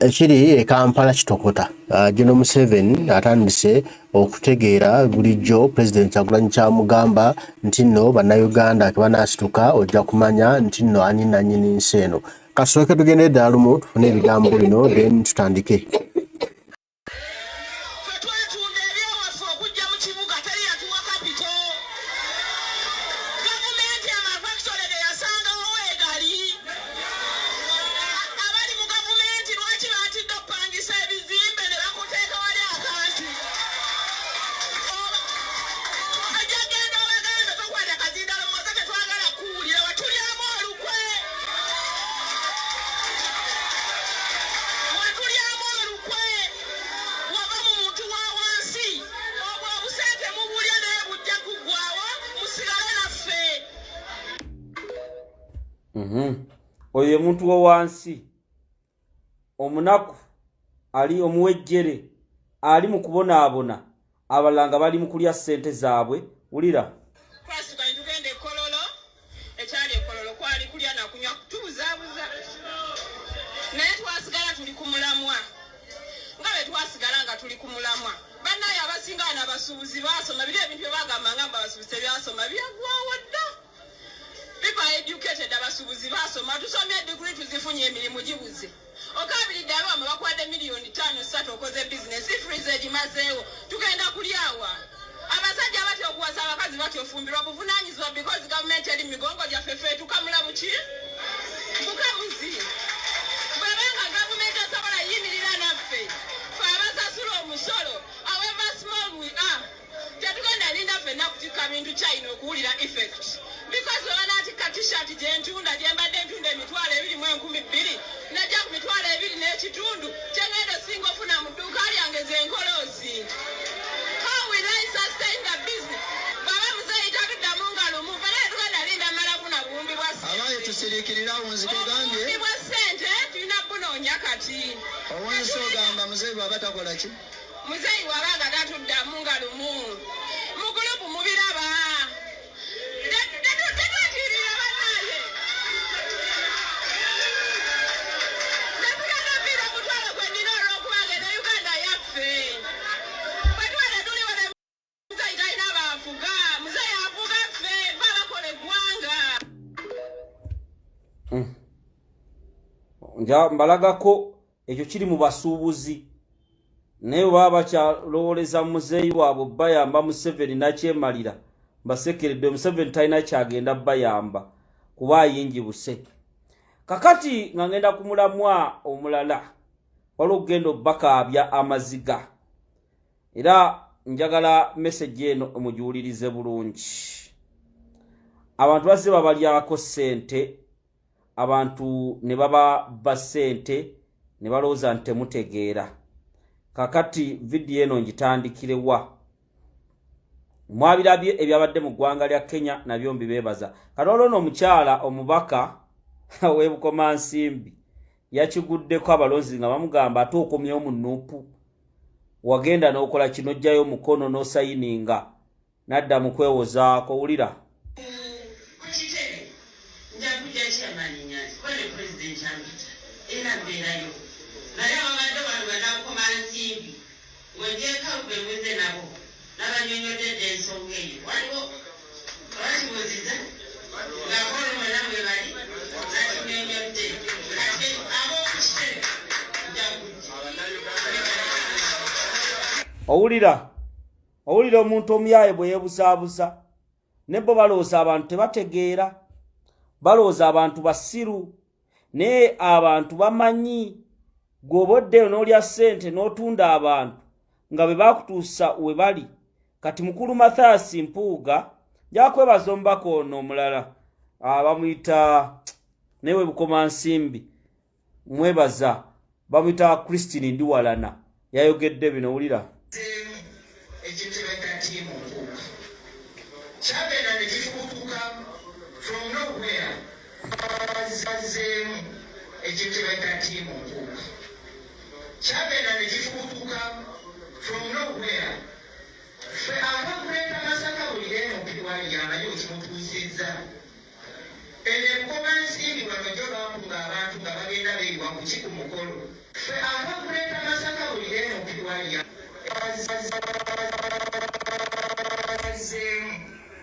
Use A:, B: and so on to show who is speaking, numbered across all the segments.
A: ekiri e Kampala kitokota General Museveni atandise okutegeera bulijjo President Kyagulanyi kyamugamba nti nno bannayuganda ke banaasituka ojja kumanya nti nno ani nannyini nsi eno. Kasooke tugende ddala lumu tufune ebigambo bino then tutandike.
B: Oyo muntu wo wansi omunaku ali omuwejjere ali mu kubonaabona abalanga bali mu kulya ssente zaabwe wulira
C: twasukanye tugende Kololo ekyali Kololo kwali kulya na kunywa tubuzaabuza naye twasigala tuli ku mulamwa nga bwe twasigala nga tuli ku mulamwa bannaye abasinga n'abasuubuzi baasoma biri ebintu bye bagamba nga abasuubuzi byasoma byagwawo dda people educated abasuubuzi baasoma tusomye degree tuzifunye emirimu gibuze okabiri abamu bakwadde miliyoni 5-3 okoze business freeze egimazeewo tugenda kulyawa abasajja batyo okuwasa abakazi batyo ofumbirwa buvunaanyizibwa because government eri migongo gyaffe ffe tukamulamu ki bukamuzi bwebanga government asobola yimirira naffe fe abasasula omusolo however small we are tetugenda linda ffenna kutikka bintu kyayina okuwulira effect because olanatika t-shirt gyentunda gyembadde ntunda emitwalo 2,200 najja ku mitwalo 2.5 kyengenda osinga ofuna mu dduuka lyange zenkolosi. How will I sustain the business? Baba muzeyi tatuddamu nga lumu banaye tugenda linda mala buna buwumbi bwa ssente abaye tusirikirira wunziko gambye obuwumbi bwa ssente tulina bunoonya kati owunsi ogamba muzeyi bwaba takola ki muzeyi wabanga tatuddamu nga lumu mu gulupu mubiraba
B: mbalagako ekyo kiri mu basuubuzi naye baba bakyalowooleza muzeeyi waabwe bayamba Museveni nakyemalira basekeredde Museveni talina kyagenda bayamba kuba ayinjibuse. Kakati nga ngenda ku mulamwa omulala waliwo okugenda obbakaabya amaziga era njagala message eno omujuulirize bulungi. Abantu bazze babalyako ssente abantu ne baba basente ne balowooza nti temutegeera. Kakati video eno ngitandikirewa mwabirabye ebyabadde mu ggwanga lya Kenya nabyo mbibeebaza. Kati olwo omukyala omubaka w'Ebukomansimbi yakiguddeko abalonzi nga bamugamba ate okomyewo mu nuupu wagenda n'okola kino ojjayo omukono n'osayininga nadda mu kwewozaako wulira. Owulira omuntu omuyaye bwe yeebusaabusa ne bo balowooza abantu tebategeera balowooza abantu basiru naye abantu bamanyi gw'oba oddeyo n'olya ssente n'otunda abantu nga bwe baakutuusa we bali. Kati mukulu Mathias Mpuuga jakwebaza omubaka ono omulala bamuyita newe Bukomansimbi mwebaza bamuyita Christine Ndiwalana yayogedde bino wulira.
D: enkomansi bwanojo bakunga abantu nga bagenda beyiwa ku kikumukolo fe abakuleta Masaka bulire mukiwalya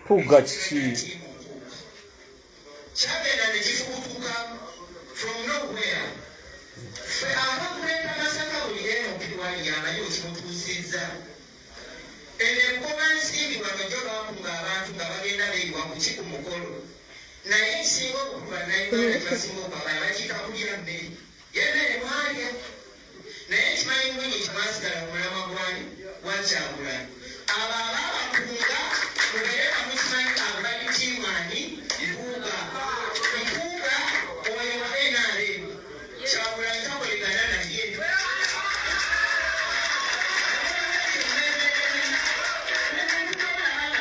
B: Puga kiki
D: kyagenda ne kifubutuka from nowhere fe abakuleta Masaka bulire mukiwalya naye okimutuusizza enkomansi bwanojo bakunga abantu nga bagenda beyiwa ku kikumukolo naye ekisinga okukuba naye basinga okubala bakiyita kulya mmere yena emwalya naye ekimanyi munyi kyabasigala ku mulama gwa Kyagulanyi abo abaabakunga mubeere bamukimanyi abo bali Kimwani Mpuuga oyo wa NRM Kyagulanyi takolegana naye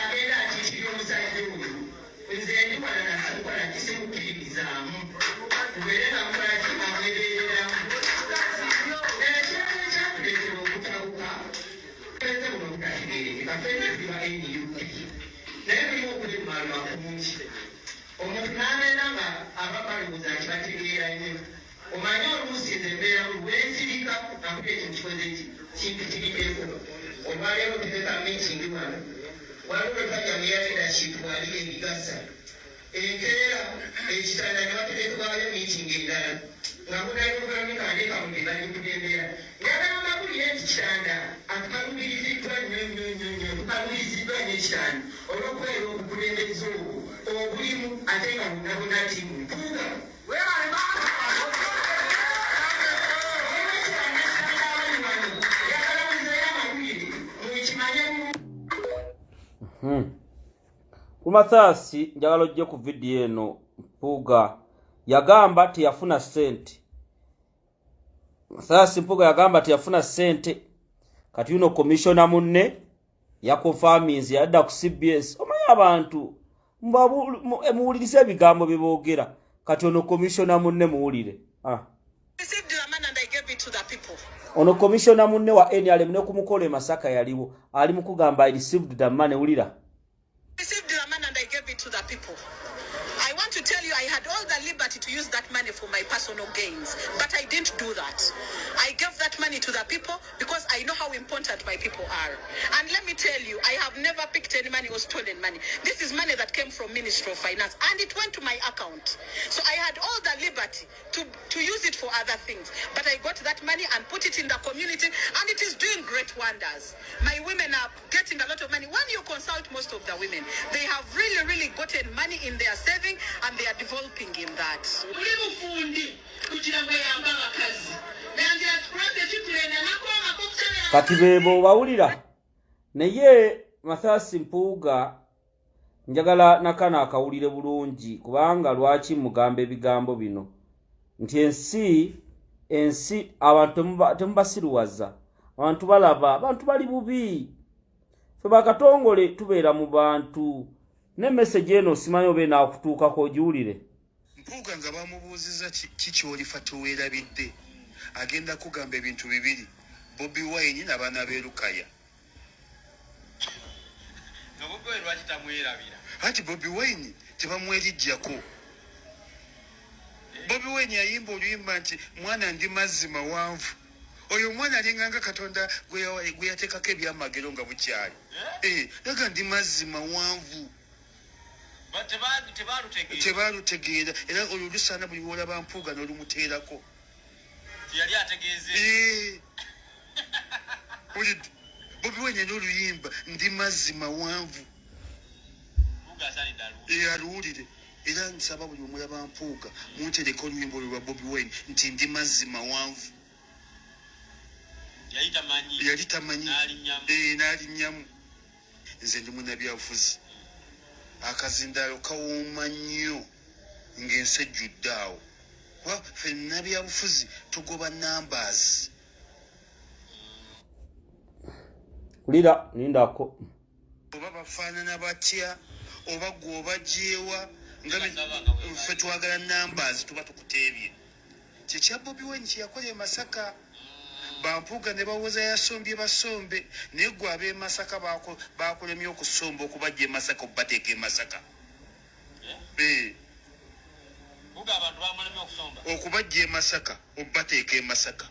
D: agenda akikiri omusajja oyo nze ndikola nakola kisimukiririzaamu mubeere bamukolaki bamulebereramu ekintu kyakuleetera okutabuka eze buno butategerekeka fenna tuliba NUP naye mulimu okulimalwa kungi omuntu n'abeera nga aba balowooza nti bategeera nnyo omanye oluusi nze mbeera wensirika nakuba ekintu kikoze kintu kiriteeko olwaleero tuteka miitingi wano waliwo epajja muyaleadership wali ebigasa enkeera ekitanda ne baterekebwayo miitingi endala nga munayokulamikandeka muge bali kutembera njagala mbabulire nti kitanda atukalumiriziddwa nnyo tukalumiriziddwa nnyo ekitanda olw'okubeera obukulembeze obwo obulimu ate nga bunabona ti Mpuuga
B: Kumathasi njagala ojje ku video eno Mpuuga yagamba teyafuna ssente. Mathasi Mpuuga yagamba teyafuna ssente kati uno commissioner munne yakonfirminze yadda ku CBS omanyi abantu muwulirize ebigambo bye boogera kati ono commissioner munne muwulire
C: Received the money and I gave it to the people.
B: ono commissioner munne wa NRM ne kumukola e Masaka yaliwo ali mu kugamba I received the money wulira
C: Received the money and I gave it to the people. I want to tell you, I had all the liberty to use that money for my personal gains, but I didn't do that. I gave that money to the people because I know how important my people are. And let me tell you, I have never picked any money or stolen money. This is money that came from Ministry of Finance, and it went to my account. So I had all the liberty to use it for other things. But I got that money and put it in the community, and it is doing great wonders. My women are getting a lot of money. When you consult most of the women, they have really gotten money in their saving, and they are developing in that.
B: kati bebo bawulira naye Mathasi Mpuuga njagala nakana akawulire bulungi kubanga lwaki mugamba ebigambo bino nti ensi abantu temubasiruwaza abantu balaba abantu bali bubi fe bakatongole tubeera mu bantu ne message eno simanyi obe nakutuukako ogiwulire
E: Mpuuga nga bamubuuziza kikyolifa tuweerabidde agenda kugamba ebintu bibiri Bobi Wine n'abaana b'Erukaya ati Bobi Wine tebamwerijjako Bobi Wine yayimba oluyimba nti mwana ndi mazzi mawanvu oyo mwana alinganga Katonda gwe yateekako ebyamagero nga bukyali naga ndi mazzi mawanvu tebalutegeera era olwo lusaana buli lwolaba Mpuuga n'olumuteerako
F: yali ategeeze
E: Bobi Wine n'oluyimba ndi mazzi mawanvu aluwulire era nsaba buli omulaba Mpuuga muntereka oluyimba olwo lwa Bobi Wine nti ndi mazzi mawanvu yali tamanyi n'alinnyamu nze ndi munnabyabufuzi akazindaalo kawooma nnyo ng'ensi ejjudde awo ffe nabyabufuzi tugoba numbers
B: kulira nindako
E: oba bafaanana batya oba gwe obagyewa nga ffe twagala numbers tuba tukuteebye kyekya Bobi Wine kyeyakola e Masaka Bampuuga ne bawoza yasombye basombe naye gwe ab'e Masaka bakolemye okusomba okubajja e Masaka okubateeka e Masaka
F: buga abantu bamulema okusomba
E: okubajja e Masaka obateeka e Masaka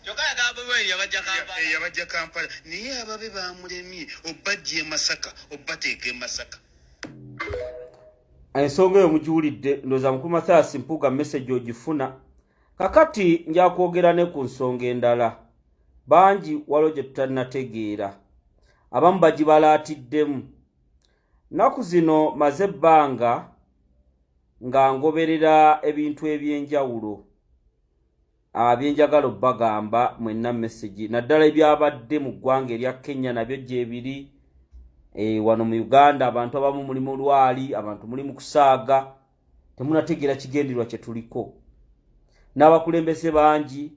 F: kyokka gamba bwe yabajja Kampala
E: yabajja Kampala naye ababe bamulemye obajja e Masaka obateeka e Masaka.
B: Ensonga eyo mugiwulidde ndowooza mukulu Mathias Mpuuga message ogifuna kakati nja kwogera ne ku nsonga endala bangi waliwo gye tutanategeera abamu bagibalaatiddemu nnaku zino maze ebbanga nga ngoberera ebintu ebyenjawulo byenjagala obbagamba mwenna message naddala ebyabadde mu ggwanga erya Kenya nabyo gyebiri wano mu Uganda abantu abamu muli mu lwali abantu muli mu kusaaga temunategeera kigendererwa kye tuliko n'abakulembeze bangi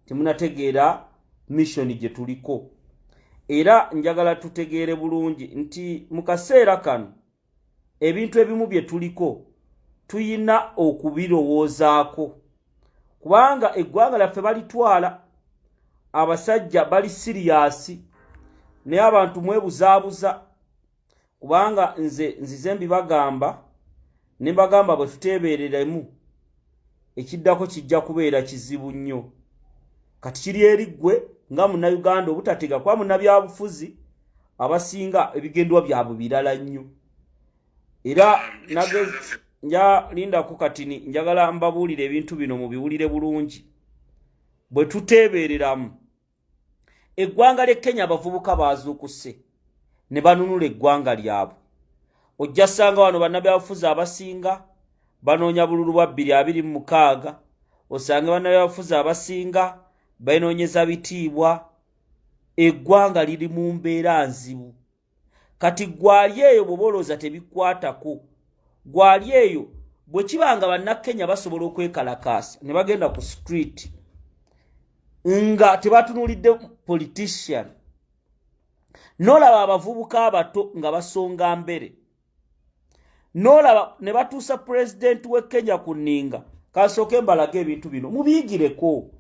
B: temunategeera mission gye tuliko era njagala tutegeere bulungi nti mu kaseera kano ebintu ebimu bye tuliko tuyina okubirowoozaako kubanga eggwanga lyaffe balitwala abasajja bali siriyasi naye abantu mwebuzaabuza kubanga nzize mbibagamba ne mbagamba bwe tuteebereremu ekiddako kijja kubeera kizibu nnyo kati kiri eriggwe nga munnayuganda obutatega kwa munnabyabufuzi abasinga ebigendwa byabwe birala nnyo era nja lindako katini njagala mbabuulire ebintu bino mubiwulire bulungi bwe tuteebereramu eggwanga ly'e Kenya abavubuka baazuukuse ne banunula eggwanga lyabwe ojja ssanga wano bannabyabufuzi abasinga banoonya bululu bwa 2026 osange bannabyabufuzi abasinga banoonyeza bitiibwa eggwanga liri mu mbeera nzibu kati gwali eyo bw'obolooza tebikwatako gwali eyo bwe kibanga bannakenya basobola okwekalakaasa ne bagenda ku street nga tebatunulidde politician n'olaba abavubuka abato nga basonga mbere n'olaba ne batuusa president w'e Kenya ku nninga kasooke mbalaga ebintu bino mubiyigireko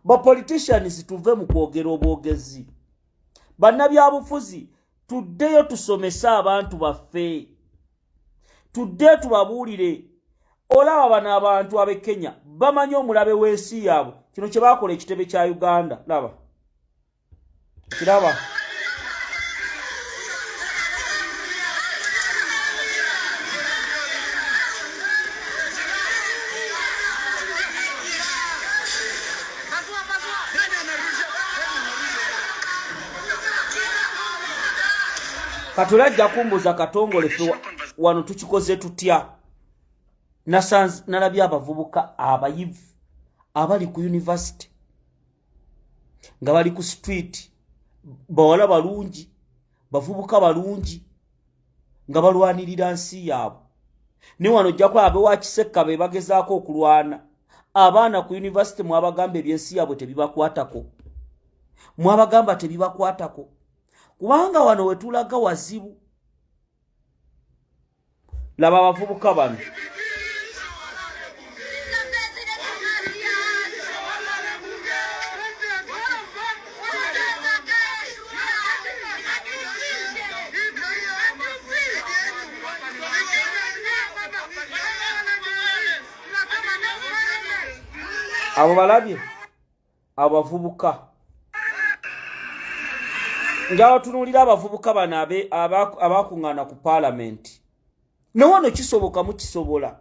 B: bapoliticians tuve mu kwogera obwogezi bannabyabufuzi tuddeyo tusomese abantu baffe tudde tubabuulire olaba bano abantu ab'e Kenya bamanyi omulabe w'ensi yaabwe kino kye baakola ekitebe kya Uganda laba kiraba katulajja kumbuza katongole fe wano tukikoze tutya nalabye abavubuka abayivu abali ku university nga bali ku street bawala balungi bavubuka balungi nga balwanirira nsi yaabwe ne wano ojja kwa abe wa Kisekka be bagezaako okulwana abaana ku university mwabagamba ebyensi yaabwe tebibakwatako mwabagamba tebibakwatako kubanga wano wetulaga wazibu laba abavubuka bano abo balabye abavubuka njala tunulira abavubuka bano abakuŋŋaana ku parliament ne wano kisoboka mukisobola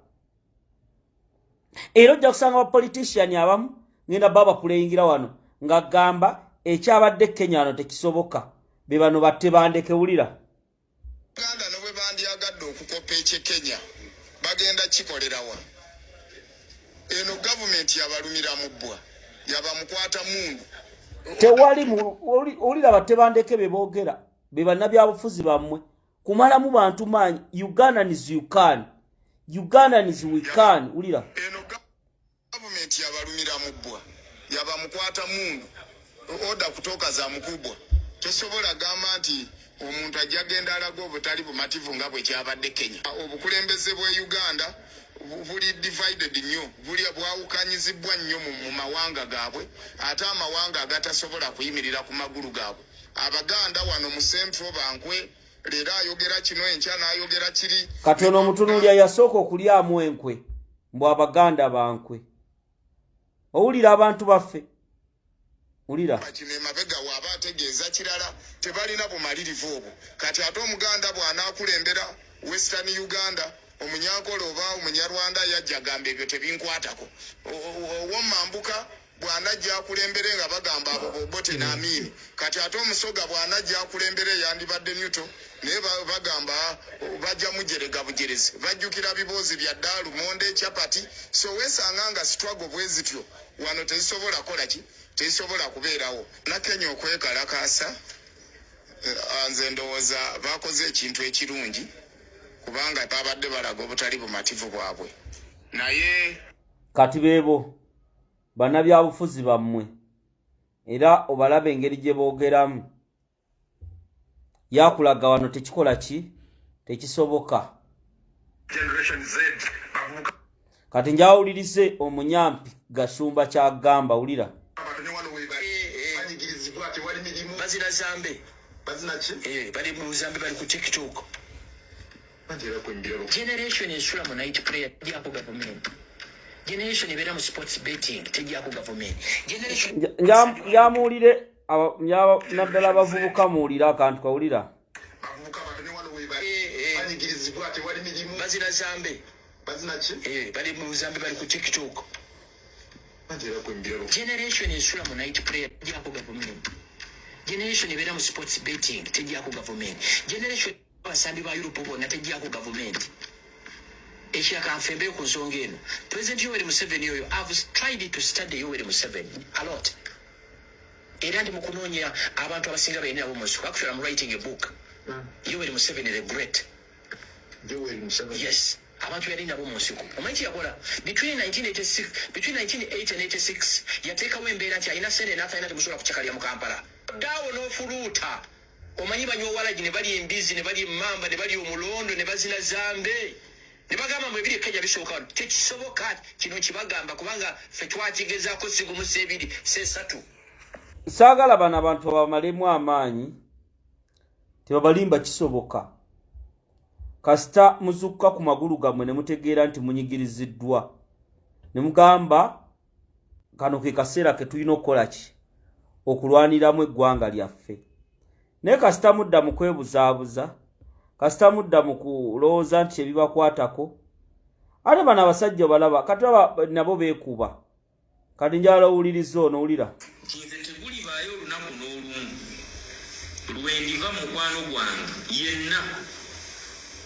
B: era ojja kusanga abapolitician abamu ngenda baba puleyingira wano nga gamba ekyabadde Kenya wano tekisoboka be bano batte bandeke wulira
G: Uganda no bwe bandyagadde okukopa ekye Kenya bagenda kikolerawa eno government yabalumira mu bbwa yabamukwata mundu
B: tewali olira batebandeke beboogera be bannabyabufuzi bammwe kumalamu bantu manyi Ugandans you can Ugandans we can ulira
G: eno government yabalumira mu bbwa yabamukwata mundu oda kutoka za mukubwa tesobola gamba nti omuntu ajagenda alago obutali bumativu nga bwe kyabadde Kenya obukulembeze bwe Uganda buli divided nnyo buli bwawukanyizibwa nnyo mu mawanga gaabwe ate amawanga agatasobola kuyimirira ku magulu gaabwe abaganda wano mu Central Bankwe leero ayogera kino enkya n'ayogera kiri
B: katono omutunuulya yasooka okulyamu enkwe mbw abaganda bankwe owulira abantu baffe ulira
G: kino emabega waaba ategeeza kirala tebalina bumalirivu obwo kati ate omuganda bw'anaakulembera western uganda omunyankole oba omunyarwanda yajja gamba ebyo tebinkwatako owomambuka bw'anajja akulembere nga bagamba abo bote n'amiini kati ate omusoga bw'anajja akulembere yandibadde nyuto naye bagamba bajja mujerega bujerezi bajjukira biboozi bya ddaalu monde chapati so weesanga nga struggle bwe zityo wano tezisobola kola ki tezisobola kubeerawo nakenya okwekalakaasa nze ndowooza bakoze ekintu ekirungi kubanga babadde balaga obutali bumativu bwabwe naye
B: kati beebo bannabyabufuzi bammwe era obalaba engeri gye boogeramu yakulaga wano tekikola ki tekisoboka kati njawulirize omunyampi Gashumba kyagamba wulira
E: bazina zambe bali mu zambe bali ku TikTok generation ensula mu night prayer tejjako government generation ebeera mu sports betting tejjako government generation
B: njamuwulire naddala abavubuka muwulire akantu kawulira
E: bazina zambe bali mu zambe bali ku TikTok generation ensula mu night prayer tejjako government generation ebeera mu sports betting tejjako government generation abasambi ba Europe bonna tejjako government ekyakanfembe ku nsonga eno President Yoweri Museveni oyo I've tried to study Yoweri Museveni a lot era ndi mu kunoonya abantu abasinga balina abomusuku actually I'm writing a book Yoweri Museveni the great yes abantu yalina abomusuku omanyi yakola between 1980 and 86 yateekawo embeera nti alina sente n'atalina temusobola kucakalya mu Kampala daawo n'ofuluuta omanyi banyoowalagi ne bali embizi ne bali emmamba ne bali omulondo ne bazina zambe ne bagamba mu ebiri ekkeja bisooka tekisoboka kino kibagamba kubanga ffe twakigezaako sigumusa ebiri sesatu
B: saagala bano abantu babamalemu amaanyi tebabalimba kisoboka kasita muzukka ku magulu gammwe ne mutegeera nti munyigiriziddwa ne mugamba kano ke kaseera ke tulina okukola ki okulwaniramu eggwanga lyaffe naye kasita mudda mu kwebuzaabuza kasita mudda mu kulowooza nti ebibakwatako ate bano abasajja balaba kati nabo beekuba kati njala owuliriza ono wulira
H: nze tegulibaayo olunaku n'olumu lwendiva mukwano gwange yenna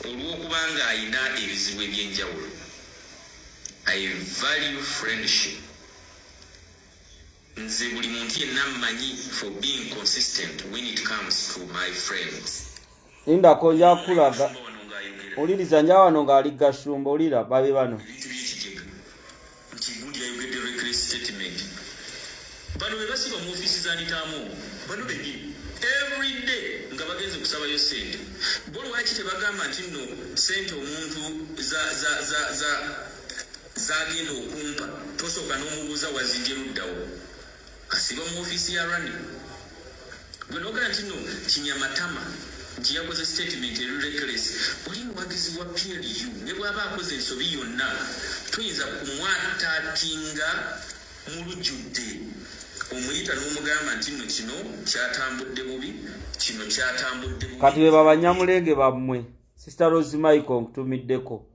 H: olw'okubanga ayina ebizibu eby'enjawulo I value friendship nze buli muntu yenna mmanyi for being consistent when it comes to my friends
B: lindako njakulaga oliriza nja wano ng'ali Gashumba olira babe bano
H: ebintu by'ekigega nkiguli ayogedde reckless statement bano be basiba mu ofiisi zanitaamu bano bennyini every day nga bagenze kusabayo sente bo lwaki tebagamba nti nno sente omuntu zagenda okumpa tosooka n'omubuuza wazinje luddawo asiba mu ofiisi ya rani gwe noogala nti nno kinyamatama nti yakoze statement reckless oli muwagizi wa PLU ne bw'aba akoze ensobi yonna tuyinza kumwataatinga mu lujjudde omuyita n'omugamba nti nno kino kyatambudde bubi kino kyatambudde bubi
B: kati be babanyamulenge bammwe Sister Rose Michael nkutumiddeko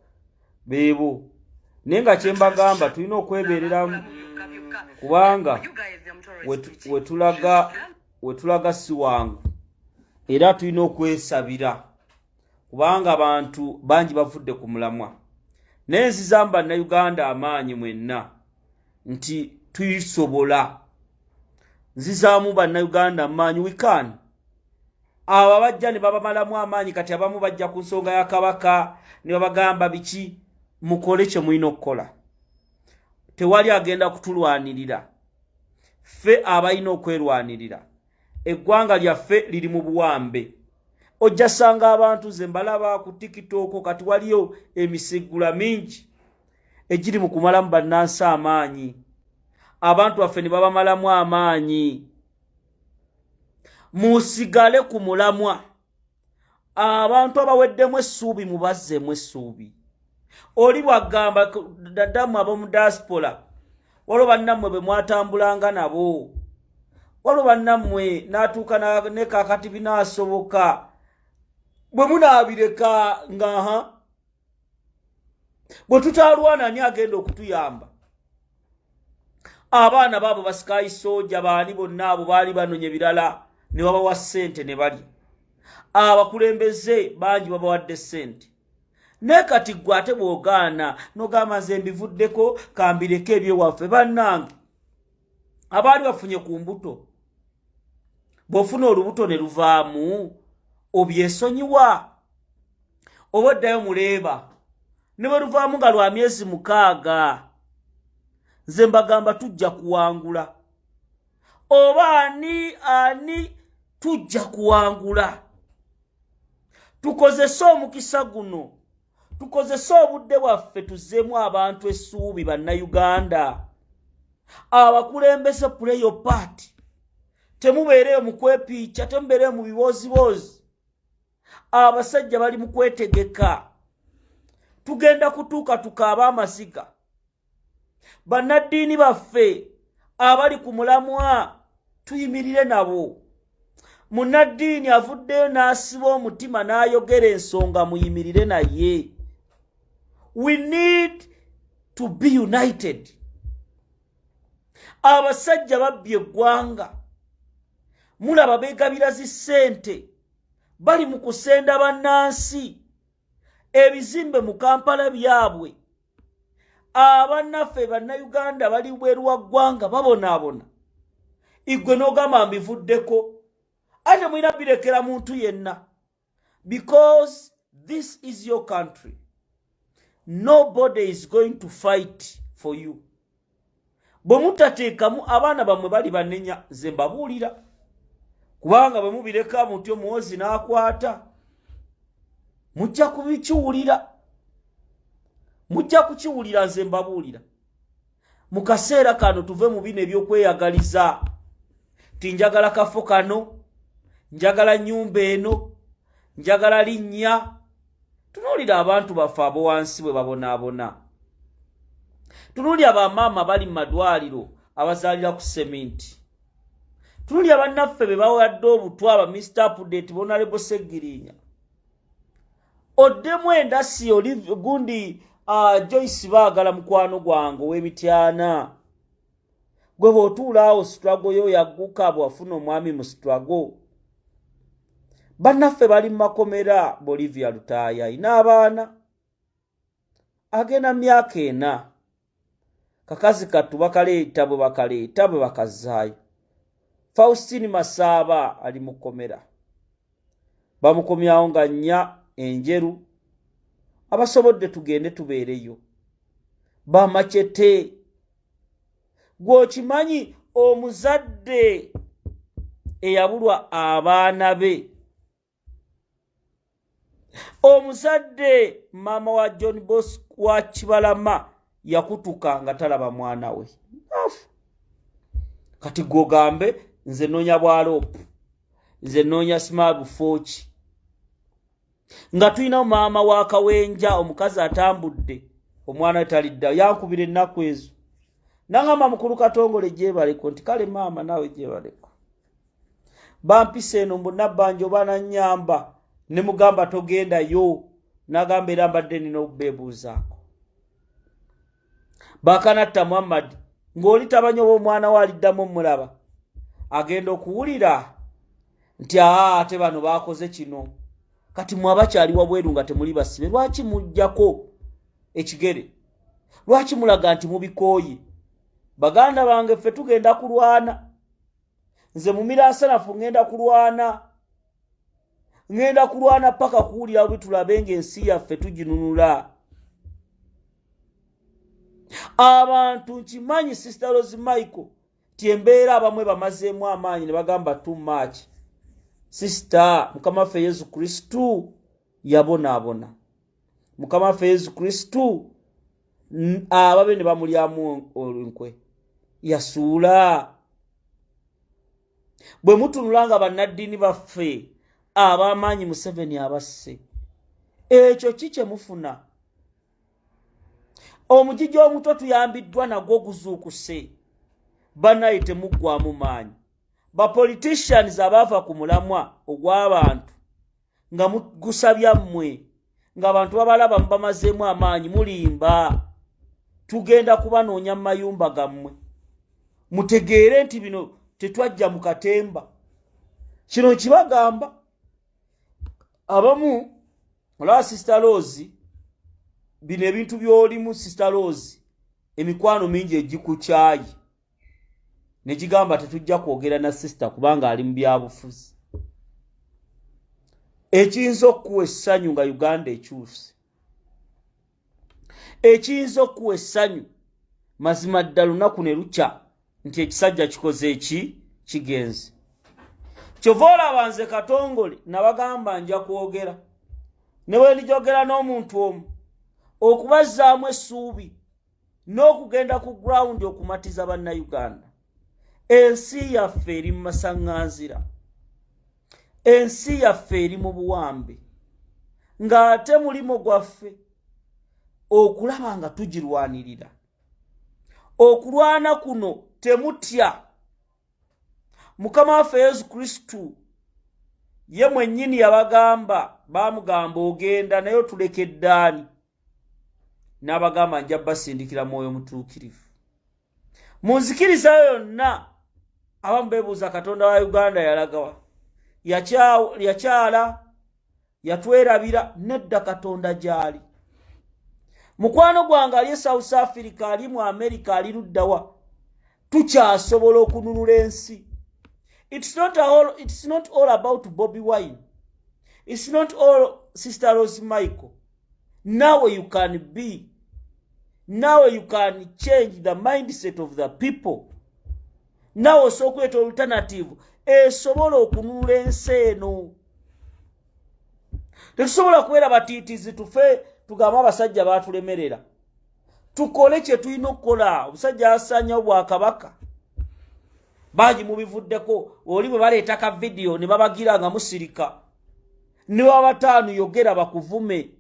B: beebo naye nga kyembagamba tulina okwebeereramu kubanga wetulaga si wangu era tulina okwesabira kubanga abantu bangi bavudde ku mulamwa naye nzizamba Uganda amaanyi mwenna nti tuyisobola nzizaamu bannayuganda amaanyi we can abo bajja ne babamalamu amaanyi kati abamu bajja ku nsonga ya kabaka ne babagamba biki mukole kye mulina okukola tewali agenda kutulwanirira ffe abalina okwerwanirira eggwanga lyaffe liri mu buwambe ojja sanga abantu ze mbalaba ku TikTok kati waliyo emisigula mingi egiri mu kumalamu bannansi amaanyi abantu baffe ne babamalamu amaanyi musigale ku mulamwa abantu abaweddemu essuubi mubazzemu essuubi. Oli bwagamba daddamu ab'omu diaspora waliwo bannammwe bwe mwatambulanga nabo, waliwo bannammwe n'atuuka ne kaakati binaasoboka bwe munaabireka nga bwe tutaalwana ani agenda okutuyamba? Abaana baabo basikayi soja baani bonna abo baali banonye birala ne babawa ssente ne balya. Abakulembeze bangi babawadde ssente. Ne kati gwe ate bw'ogaana n'ogamba nze mbivuddeko kambireko ebyewaffe. Bannange abaali bafunye ku mbuto, bw'ofuna olubuto ne luvaamu obyesonyiwa oba oddayo muleeba ne bwe luvaamu nga lwa myezi 6. Nze mbagamba tujja kuwangula. Oba ani tujja kuwangula. Tukozese omukisa guno, tukozese obudde bwaffe tuzzeemu abantu essuubi bannayuganda. Abakulembeze play your part. Temubeereyo mu kwepiica, temubeereyo mu biboozibozi. Abasajja bali mu kwetegeka. Tugenda kutuuka tukaaba amasiga. Bannaddiini baffe abali ku mulamwa tuyimirire nabo. Munnaddiini avuddeyo n'asiba omutima n'ayogera ensonga muyimirire naye. We need to be united. Abasajja babbye eggwanga. Mulaba beegabira zi ssente. Bali mu kusenda bannansi. Ebizimbe mu Kampala byabwe. Abannaffe bannayuganda bali bweru wa ggwanga babonaabona. Igwe n'ogamba mbivuddeko. Ate mwina birekera muntu yenna. Because this is your country. Nobody is going to fight for you. Bwe mutateekamu abaana bammwe bali banenya ze mbabuulira. Kubanga bwe mubireka mutyo muwozi n'akwata. Mujja kubikiwulira. Mujja kukiwulira nze mbabuulira. Mu kaseera kano tuve mu bino ebyokweyagaliza. Tinjagala kafo kano. Njagala nnyumba eno. Njagala linnya. Tunuulira abantu baffe abo wansi bwe babonaabona. Tunuulira abamaama bali mu madwaliro abazaalira ku seminti. Tunuulira bannaffe be bawadde obutwa aba Mr. Update Honorable Segirinya. Oddemu endasi oli gundi Joyce baagala mukwano gwange w'emityana. Gwe bw'otuula awo struggle yo yagguka bw'afuna omwami mu struggle. Bannaffe bali mu makomera. Bolivia Lutaaya alina abaana. Agenda myaka 4. Kakazi kattu bakaleeta bwe bakazaayo. Faustine Masaaba ali mu kkomera. Bamukomyawo nga 4 enjeru. Abasobodde tugende tubeereyo. Bamachete. Gwokimanyi omuzadde eyabulwa abaana be. Omuzadde mama wa John Bosco wa Kibalama yakutuka nga talaba mwana we. Kati gwogambe nze noonya bwalopu. Nze noonya Smart Fochi. Nga tulina maama wa Kawenja omukazi atambudde omwana we talidda yankubira ennaku ezo. Nangamba mukulu Katongole gyebaleko nti kale maama naawe gyebaleko. Bampisa eno mbonna bbanja oba nannyamba ne mugamba togenda yo. Nagamba era mbadde nina okubeebuuzaako. Bakanatta Muhammad ng'oli tabanyo omwana we aliddamu omulaba. Agenda okuwulira nti ate bano baakoze kino. Kati mwaba kyali wabweru nga temuli basibe. Lwaki mujjako ekigere? Lwaki mulaga nti mubikooye? Baganda bange ffe tugenda kulwana. Nze mumiransanafu ngenda kulwana. Ngenda kulwana paka kuwulira bwe tulabe ng'ensi yaffe tuginunula. Abantu nkimanyi Sister Rose Michael ti embeera abamwe bamazeemu amaanyi ne bagamba too much. Sister, Mukama waffe Yesu Kristu yabonaabona. Mukama waffe Yesu Kristu ababe ne bamulyamu olunkwe. Yasuula. Bwe mutunulanga bannaddiini baffe abamanyi Museveni abasse ekyo kiche mufuna omujijjo omuto tuyambiddwa nagwo guzuukuse banayite muggwamu maanyi ba politicians abava ku mulamwa ogw'abantu nga mugusabya mmwe ng'abantu babalaba mbamazeemu amaanyi mulimba tugenda kubanoonya mu mayumba gammwe mutegeere nti bino tetwajja mu katemba kino kibagamba abamu olaba Sister Rose bino ebintu by'olimu Sister Rose emikwano mingi egikukyayi ne kigamba tetujja kwogera na sister kubanga ali mu byabufuzi ekiyinza okuwa essanyu nga Uganda ekyuse ekiyinza okuwa essanyu mazima ddala lunaku ne lukya nti ekisajja kikoze eki kigenze kyova olaba nze Katongole nabagamba nja kwogera ne bwe ndijogera n'omuntu omu okubazzaamu essuubi n'okugenda ku ground okumatiza bannayuganda ensi yaffe eri mu masaŋŋanzira ensi yaffe eri mu buwambe ng'ate mulimo gwaffe okulaba nga tugirwanirira okulwana kuno temutya Mukama waffe Yesu Kristu ye mwennyini yabagamba baamugamba ogenda naye otuleka eddaani n'abagamba nja basindikira mwoyo mutuukirivu munzikirizayo yonna abamu beebuuza Katonda wa Uganda yalagawa yakyala yatwerabira nedda Katonda gyali mukwano gwange ali South Africa ali mu America ali luddawa tukyasobola okununula ensi it's not all about Bobby Wine it's not all Sister Rose Michael now you can be now you can change the mindset of the people now osokweta alternative esobola okununula ensi eno tetusobola kubeera batiitizi tufe tugamba abasajja baatulemerera tukole kye tulina okukola omusajja asanya obwakabaka bangi mubivuddeko oli bwe baleeta ka vidiyo ne babagira nga musirika ne wabataanu yogera bakuvume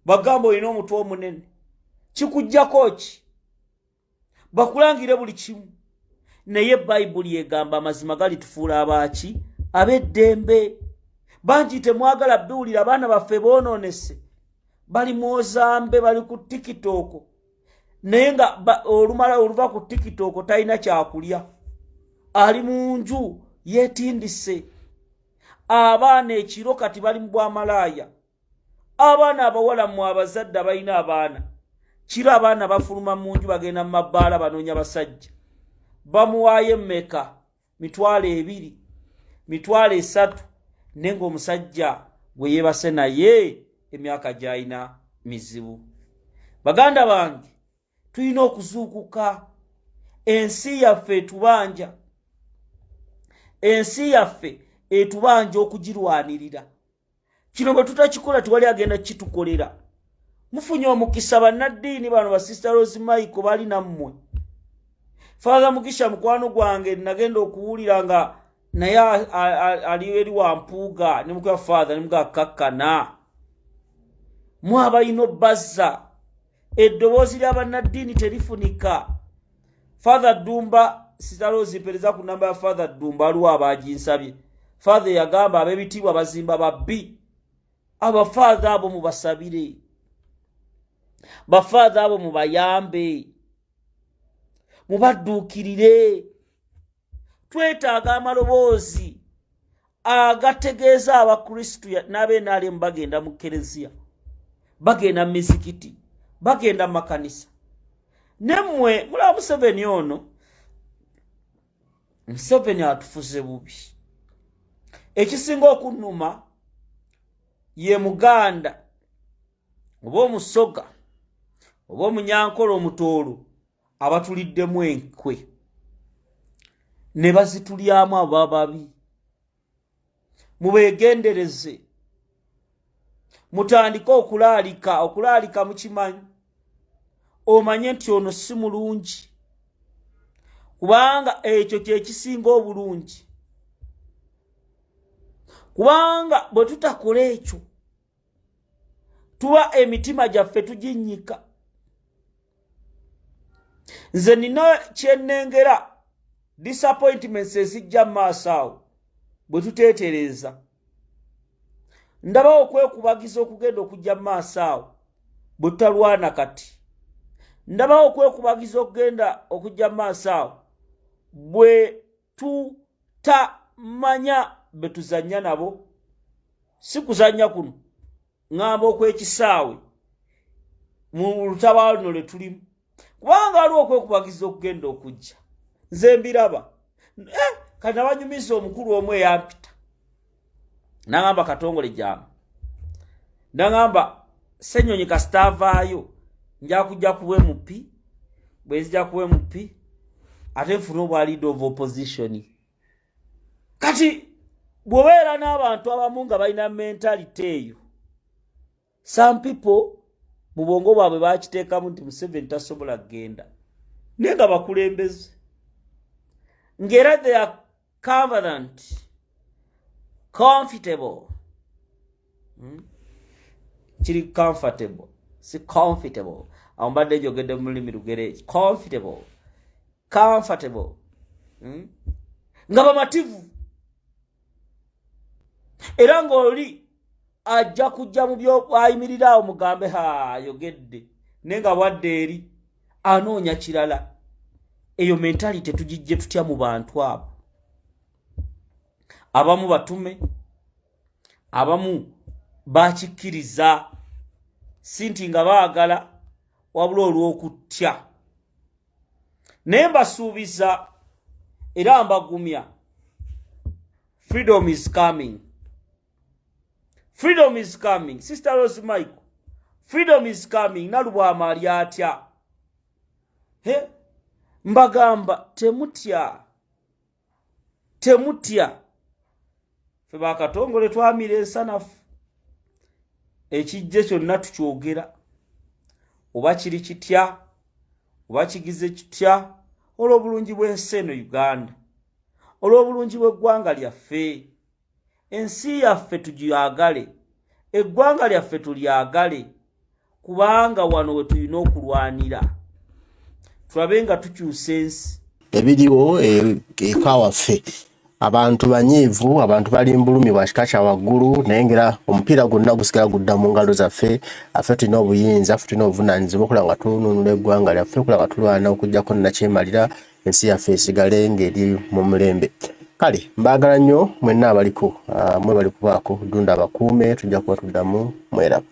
B: bagamba olina omutwe omunene kikujjako ki bakulangire buli kimu naye Bayibuli egamba amazima galitufuula abaaki ab'eddembe bangi temwagala biwulira abaana baffe boonoonese bali mwozambe bali ku TikTok naye nga olumala oluva ku TikTok talina kyakulya ali mu nju yeetindise abaana ekiro kati bali mu bwamalaaya abaana abawala mu abazadde balina abaana kiro abaana bafuluma mu nju bagenda mu mabbaala banoonya basajja bamuwaayo emmeka 2,000 3,000 nenga omusajja gwe yeebase naye emyaka gy'alina mizibu baganda bange tulina okuzuukuka ensi yaffe etubanja ensi yaffe etubanja okugirwanirira kino bwe tutakikola tewali agenda kitukolera mufunye omukisa bannaddiini bano ba Sister Rose Michael bali nammwe Father Mugisha mukwano gwange nagenda okuwulira nga naye ali eri wampuuga ne mukwa Father ne mukwa kakkana mwabayino bazza eddoboozi ly'abannaddiini terifunika Father Dumba Sister Rose pereza ku namba ya Father Dumba aliwo abaginsabye Father yagamba ab'ebitiibwa bazimba babbi abafather abo mubasabire bafather abo mubayambe mubadduukirire twetaaga amaloboozi agategeeza abakristu n'ab'NRM bagenda mu kereziya bagenda mu mizikiti bagenda mu makanisa nemmwe mulaba Museveni ono Museveni atufuze bubi ekisinga okunnuma ye Muganda oba omusoga oba omunyankole omutoolo abatuliddemu enkwe ne bazitulyamu abababi mubeegendereze mutandike okulaalika mukimanyi omanye nti ono si mulungi kubanga ekyo kye kisinga obulungi kubanga bwe tutakola ekyo tuba emitima gyaffe tuginnyika. Nze nina kyennengera disappointments ezijja mu maaso awo bwe tuteetereza. Ndabawo okwekubagiza okugenda okujja mu maaso awo bwe tutalwana kati. Ndabawo okwekubagiza okugenda okujja mu maaso awo bwe tutamanya be tuzannya nabo. Si kuzannya kuno ngamba okwekisaawe mu lutabaalo luno lwe tulimu. Kubanga waliwo okwekubagiza okugenda okujja. Nze mbiraba. Kati nabanyumiza omukulu omu eyampita. Nangamba Katongole jama. Nangamba Ssenyonyi kasita avaayo nja kujja ku MP. Bwe nzija ku MP ate nfuna obwa leader of opposition. Kati bw'obeera n'abantu abamu nga balina mentality eyo. Some people mu bwongo bwabwe bakiteekamu nti Museveni tasobola kgenda. Naye nga bakulembeze. Ngera they are confident, comfortable. Chiri comfortable. Si comfortable. Ambadde jogedde mu lulimi Lugereezi. Comfortable. Comfortable. Nga bamativu. Era ng'oli ajja kujja mu byo ayimirira awo mugambe yogedde. Nenga wadde eri anoonya kirala. Eyo mentality tugijje tutya mu bantu abo. Abamu batume, abamu bakikkiriza, sinti nga baagala wabula olw'okutya. Naye mbasuubiza era mbagumya. Freedom is coming. Freedom is coming. Sister Rose Michael. Freedom is coming. Nalubwama ali atya. Mbagamba temutya. Temutya. Ffe ba Katongole twamira ensanafu. Ekijje kyonna tukyogera. Oba kiri kitya. Oba kigize kitya. Olw'obulungi bw'ensi eno Uganda. Olw'obulungi bw'eggwanga lyaffe. Ensi yaffe tugiyagale. Eggwanga lyaffe tulyagale. Kubanga wano we tulina okulwanira. Tulabe nga tukyusa ensi. Ebiriwo eka waffe. Abantu banyiivu, abantu bali mbulumi bwa kika kya waggulu, naye ngera omupiira gwonna gusigala gudda mu ngalo zaffe. Affe tulina obuyinza, affe tulina obuvunaanyizibwa okulaba nga tununula eggwanga lyaffe, okulaba nga tulwana okuggyako nakyemalira ensi yaffe esigale ng'eri mu mulembe. Kale mbaagala nnyo mwenna abaliko mwe bali kubaako dunda abakuume tujja kuba tuddamu mweraba.